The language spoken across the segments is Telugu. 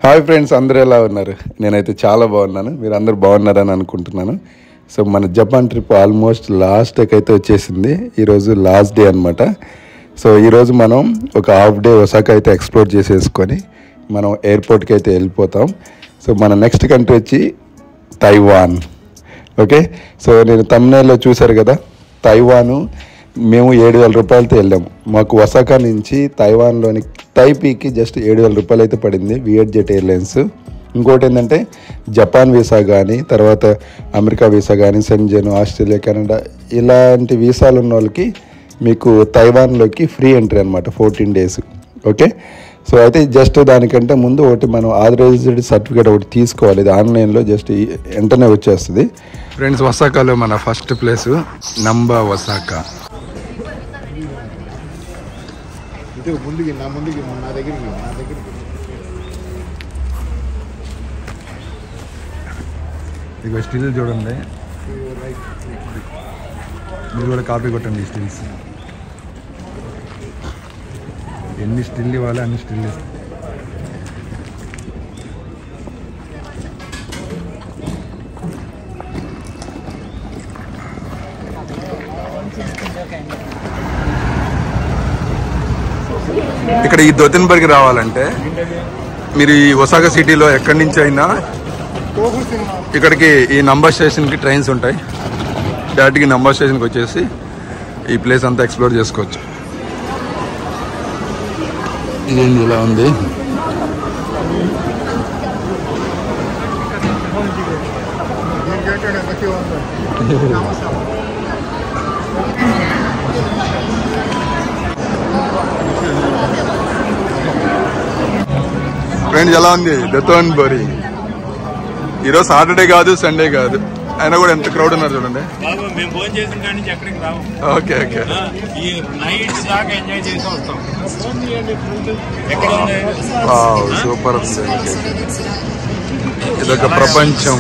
హాయ్ ఫ్రెండ్స్, అందరూ ఎలా ఉన్నారు? నేనైతే చాలా బాగున్నాను. మీరు అందరూ బాగున్నారని అనుకుంటున్నాను. సో మన జపాన్ ట్రిప్ ఆల్మోస్ట్ లాస్ట్ డేకి అయితే వచ్చేసింది. ఈరోజు లాస్ట్ డే అనమాట. సో ఈరోజు మనం ఒక హాఫ్ డే ఒసాకా అయితే ఎక్స్ప్లోర్ చేసేసుకొని మనం ఎయిర్పోర్ట్కి అయితే వెళ్ళిపోతాం. సో మన నెక్స్ట్ కంట్రీ వచ్చి తైవాన్. ఓకే, సో నేను తమిళనాడులో చూశారు కదా, తైవాను మేము 7,000 రూపాయలతో వెళ్ళాము. మాకు ఒసాకా నుంచి తైవాన్లోని తైపీకి జస్ట్ 7,000 రూపాయలు అయితే పడింది వియట్ జెట్ ఎయిర్లైన్స్. ఇంకోటి ఏంటంటే జపాన్ వీసా కానీ, తర్వాత అమెరికా వీసా కానీ, సెంజెన్, ఆస్ట్రేలియా, కెనడా ఇలాంటి వీసాలు ఉన్న వాళ్ళకి మీకు తైవాన్లోకి ఫ్రీ ఎంట్రీ అనమాట 14 days. ఓకే, సో అయితే జస్ట్ దానికంటే ముందు ఒకటి మనం ఆథరైజ్డ్ సర్టిఫికేట్ ఒకటి తీసుకోవాలి. ఇది ఆన్లైన్లో జస్ట్ వెంటనే వచ్చేస్తుంది. ఫ్రెండ్స్, ఒసాకాలో మన ఫస్ట్ ప్లేస్ నంబా ఒసాకా. ఇక స్టిల్ చూడండి, మీరు కూడా కాపీ కొట్టండి. స్టిల్స్ ఎన్ని స్టిల్ ఇవ్వాలి అన్ని స్టిల్ ఇస్తాం. ఇక్కడ ఈ దొతిన్బర్గ్ రావాలంటే మీరు ఈ ఒసాకా సిటీలో ఎక్కడి నుంచి అయినా ఇక్కడికి ఈ నంబా స్టేషన్కి ట్రైన్స్ ఉంటాయి. డైరెక్ట్గా నంబా స్టేషన్కి వచ్చేసి ఈ ప్లేస్ అంతా ఎక్స్ప్లోర్ చేసుకోవచ్చు. ఇదేంటి ఇలా ఉంది? ఫ్రెండ్స్, ఎలా ఉంది దొతిన్బర్గ్? ఈరోజు సాటర్డే కాదు, సండే కాదు, అయినా కూడా ఎంత క్రౌడ్ ఉన్నారు చూడండి. Okay okay, super. ఇదొక ప్రపంచం.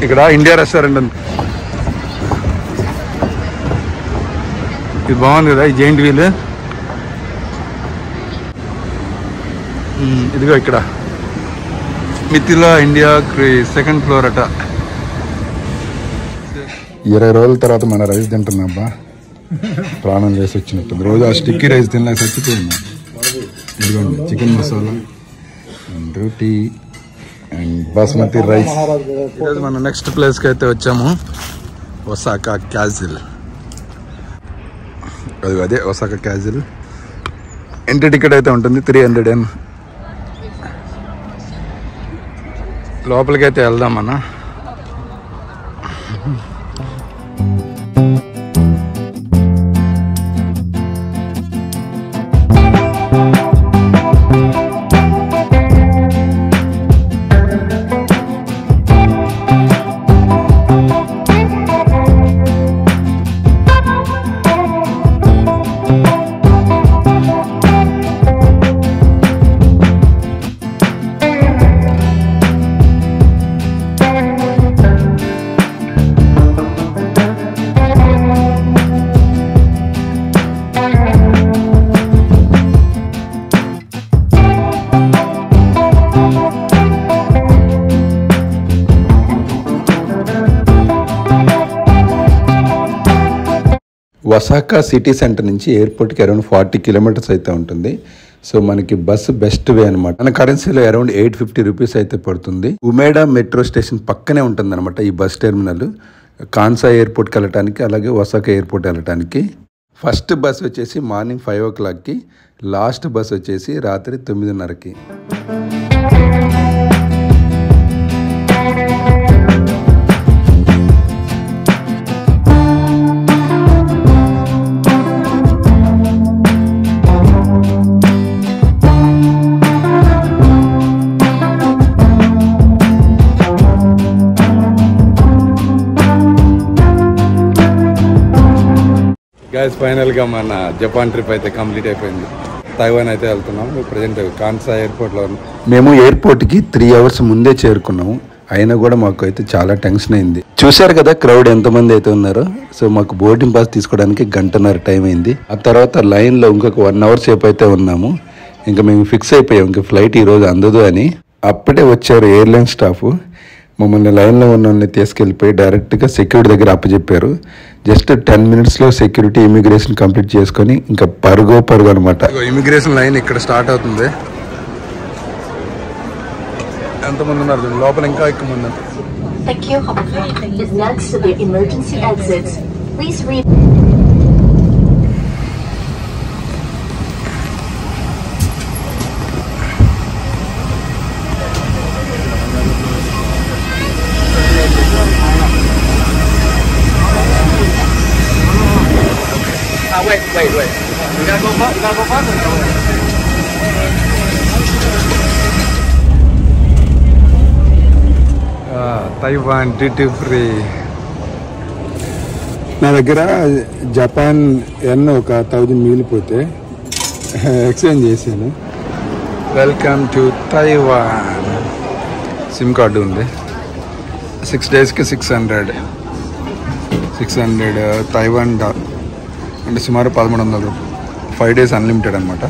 ఇక్కడ ఇండియా రెస్టారెంట్ ఉంది. ఇది బాగుంది కదా, ఈ జైంట్ వీల్. ఇదిగో ఇక్కడ మిథిలా ఇండియా 2nd floor అట. 20 రోజుల తర్వాత మన రైస్ తింటున్నాబ్బా, ప్రాణం వేసి వచ్చినట్టుంది. రోజు ఆ స్టిక్కీ రైస్ తినలేక చచ్చిపోయింది. ఇదిగోండి chicken masala and roti and basmati rice. ఈరోజు మనం నెక్స్ట్ ప్లేస్కి అయితే వచ్చాము, ఒసాకా క్యాజిల్. అదే ఒసాకా క్యాజిల్. ఎంట్రీ టికెట్ అయితే ఉంటుంది 300 yen. లోపలికి అయితే వెళ్దామన్నా. ఒసాకా సిటీ సెంటర్ నుంచి ఎయిర్పోర్ట్కి అరౌండ్ 40 kilometers అయితే ఉంటుంది. సో మనకి బస్సు బెస్ట్ వే అనమాట. మన కరెన్సీలో అరౌండ్ 850 rupees అయితే పడుతుంది. ఉమేడా మెట్రో స్టేషన్ పక్కనే ఉంటుంది అనమాట ఈ బస్ టెర్మినల్. కాన్సా ఎయిర్పోర్ట్కి వెళ్ళటానికి, అలాగే ఒసాకా ఎయిర్పోర్ట్ వెళ్ళటానికి. ఫస్ట్ బస్ వచ్చేసి మార్నింగ్ 5 o'clockకి, లాస్ట్ బస్ వచ్చేసి రాత్రి 9:30కి. గైస్ ఫైనల్గా మన జపాన్ ట్రిప్ అయితే కంప్లీట్ అయిపోయింది. తైవాన్ అయితే వెళ్తున్నాం. ప్రజెంట్ కాన్సా ఎయిర్పోర్ట్లో ఉన్నాం. మేము ఎయిర్పోర్ట్కి 3 hours ముందే చేరుకున్నాము. అయినా కూడా మాకు అయితే చాలా టెన్షన్ అయింది. చూశారు కదా క్రౌడ్ ఎంతమంది అయితే ఉన్నారో. సో మాకు బోర్డింగ్ పాస్ తీసుకోవడానికి 1.5 టైం అయింది. ఆ తర్వాత లైన్లో ఇంకొక 1 hour సేపు అయితే ఉన్నాము. ఇంకా మేము ఫిక్స్ అయిపోయాం ఇంకా ఫ్లైట్ ఈరోజు అందదు అని. అప్పుడే వచ్చారు ఎయిర్లైన్ స్టాఫ్. మమ్మల్ని లైన్లో ఉన్న వాళ్ళని తీసుకెళ్ళిపోయి డైరెక్ట్గా సెక్యూరిటీ దగ్గర అప్పచెప్పారు. జస్ట్ 10 minutesలో సెక్యూరిటీ ఇమిగ్రేషన్ కంప్లీట్ చేసుకొని ఇంకా పరుగు అనమాట. ఇమిగ్రేషన్ లైన్ ఇక్కడ స్టార్ట్ అవుతుంది. ఎంతమంది ఉన్నారు లోపల, ఇంకా ఎక్కువ మంది. Wait. We gotta go faster. Taiwan duty free. నా దగ్గర జపాన్ ఎన్ ఒక 1000 మిగిలిపోతే ఎక్స్చేంజ్ చేశాను. Welcome to Taiwan. SIM card ఉంది. 6 daysకి 600 తైవాన్ అంటే సుమారు 1100. 5 days అన్లిమిటెడ్ అనమాట.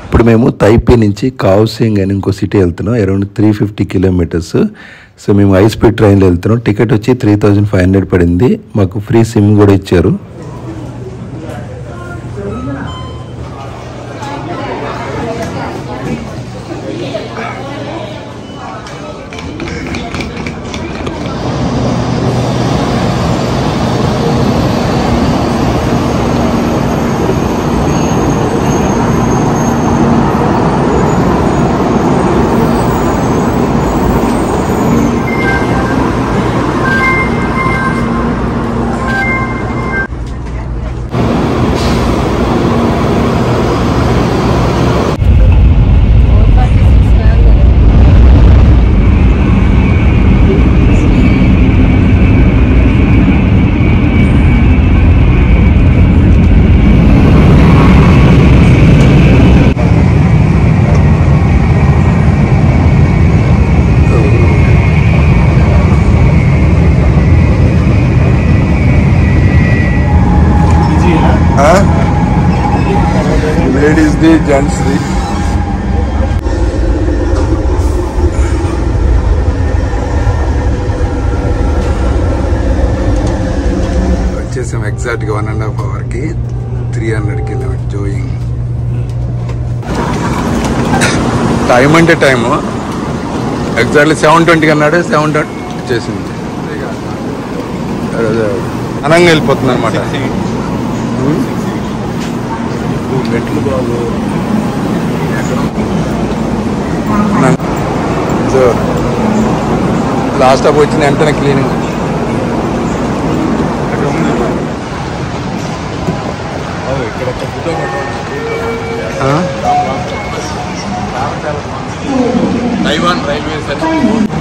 ఇప్పుడు మేము తైపే నుంచి కావ్సింగ్ అని ఇంకో సిటీ వెళ్తున్నాం. Around 350 kilometers. సో మేము హై స్పీడ్ ట్రైన్లో వెళ్తున్నాం. టికెట్ వచ్చి 3500 పడింది. మాకు ఫ్రీ సిమ్ కూడా ఇచ్చారు. లేడీస్ది, జెంట్స్ది. వచ్చేసాం ఎగ్జాక్ట్గా 1.5 hourకి 300 kilometers జోయింగ్. టైం అంటే టైము ఎగ్జాక్ట్లీ 7:20 అన్నాడు. 7:20 వచ్చేసింది. అనంగా వెళ్ళిపోతుంది అనమాట. మెట్లు బాబు. సో లాస్ట్ స్టాప్ వచ్చింది వెంటనే cleaning. Taiwan railway service.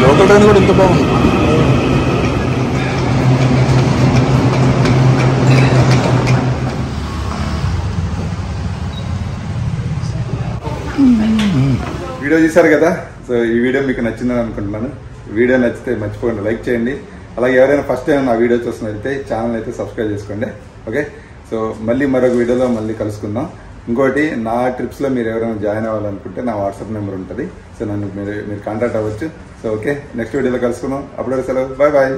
Local train కూడా ఇంత బాగుంది. వీడియో చూసారు కదా. సో ఈ వీడియో మీకు నచ్చిందని అనుకుంటున్నాను. వీడియో నచ్చితే మర్చిపోండి లైక్ చేయండి. అలాగే ఎవరైనా ఫస్ట్ టైం నా వీడియో చూస్తున్నట్లయితే ఛానల్ అయితే సబ్స్క్రైబ్ చేసుకోండి. ఓకే, సో మళ్ళీ మరొక వీడియోలో మళ్ళీ కలుసుకుందాం. ఇంకోటి, నా ట్రిప్స్లో మీరు ఎవరైనా జాయిన్ అవ్వాలనుకుంటే నా వాట్సాప్ నెంబర్ ఉంటుంది. సో నన్ను మీరు కాంటాక్ట్ అవ్వచ్చు. సో ఓకే, నెక్స్ట్ వీడియోలో కలుసుకుందాం. అప్పుడు సెలవు. బాయ్.